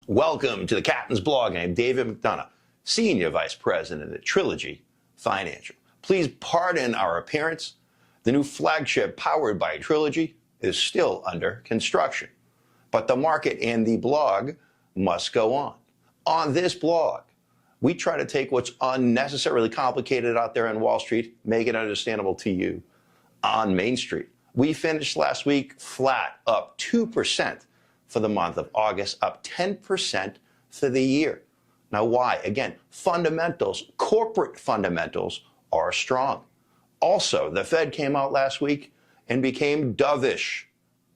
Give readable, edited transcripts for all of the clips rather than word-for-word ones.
Welcome to the Captain's Blog. I'm David McDonough, Senior Vice President at Trilogy Financial. Please pardon our appearance. The new flagship powered by Trilogy is still under construction, but the market and the blog must go on. On this blog, we try to take what's unnecessarily complicated out there on Wall Street, make it understandable to you on Main Street. We finished last week flat, up 2% for the month of August, up 10% for the year. Now, why? Again, fundamentals, corporate fundamentals are strong. Also, the Fed came out last week and became dovish.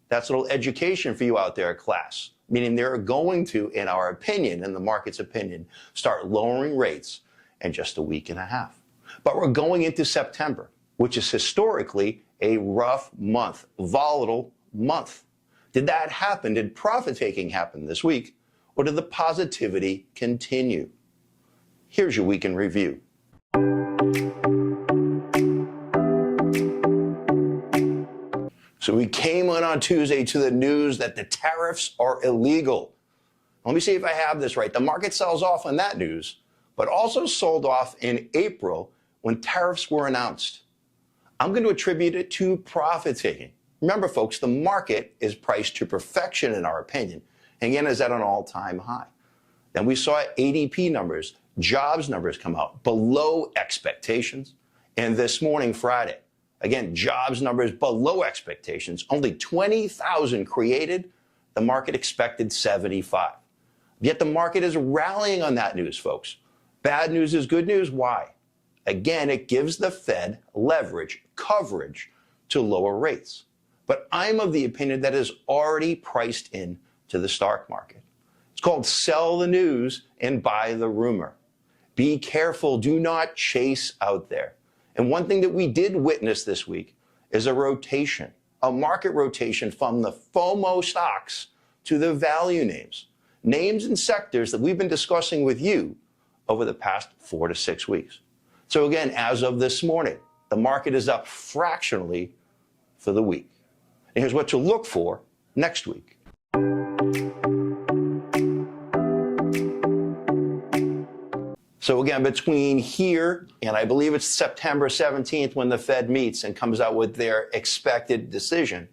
That's a little education for you out there, class, meaning they're going to, in our opinion, in the market's opinion, start lowering rates in just a week and a half. But we're going into September, which is historically a rough month, volatile month. Did that happen? Did profit-taking happen this week? Or did the positivity continue? Here's your week in review. So we came in on Tuesday to the news that the tariffs are illegal. Let me see if I have this right. The market sells off on that news, but also sold off in April when tariffs were announced. I'm going to attribute it to profit-taking. Remember, folks, the market is priced to perfection, in our opinion, and again, is at an all-time high. Then we saw ADP numbers, jobs numbers come out below expectations. And this morning, Friday, again, jobs numbers below expectations, only 20,000 created. The market expected 75. Yet the market is rallying on that news, folks. Bad news is good news. Why? Again, it gives the Fed leverage, coverage to lower rates. But I'm of the opinion that is already priced in to the stock market. It's called sell the news and buy the rumor. Be careful. Do not chase out there. And one thing that we did witness this week is a rotation, a market rotation from the FOMO stocks to the value names, names and sectors that we've been discussing with you over the past 4 to 6 weeks. So again, as of this morning, the market is up fractionally for the week. And here's what to look for next week. So again, between here and I believe it's September 17th when the Fed meets and comes out with their expected decision,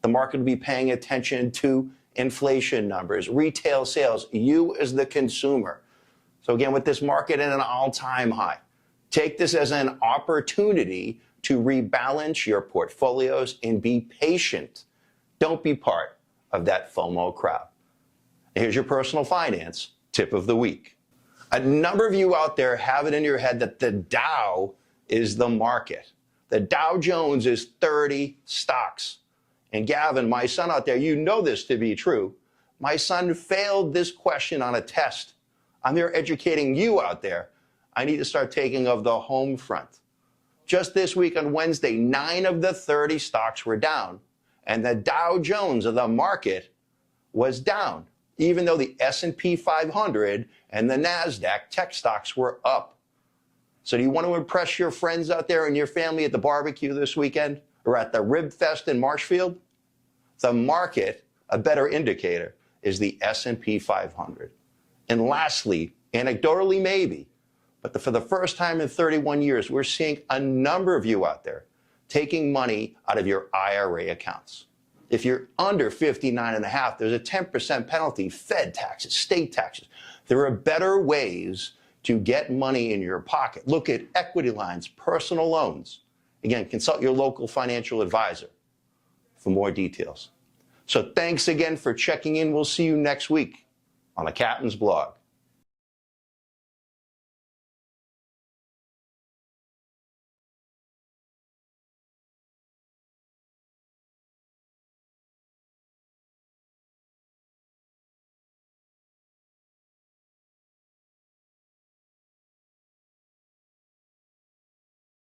the market will be paying attention to inflation numbers, retail sales, you as the consumer. So again, with this market at an all-time high, take this as an opportunity to rebalance your portfolios and be patient. Don't be part of that FOMO crowd. Here's your personal finance tip of the week. A number of you out there have it in your head that the Dow is the market. The Dow Jones is 30 stocks. And Gavin, my son out there, you know this to be true. My son failed this question on a test. I'm here educating you out there. I need to start taking of the home front. Just this week on Wednesday, 9 of the 30 stocks were down, and the Dow Jones of the market was down, even though the S&P 500 and the NASDAQ tech stocks were up. So do you want to impress your friends out there and your family at the barbecue this weekend or at the Rib Fest in Marshfield? The market, a better indicator, is the S&P 500. And lastly, anecdotally maybe, but for the first time in 31 years, we're seeing a number of you out there taking money out of your IRA accounts. If you're under 59.5, there's a 10% penalty, Fed taxes, state taxes. There are better ways to get money in your pocket. Look at equity lines, personal loans. Again, consult your local financial advisor for more details. So thanks again for checking in. We'll see you next week on the Captain's Blog.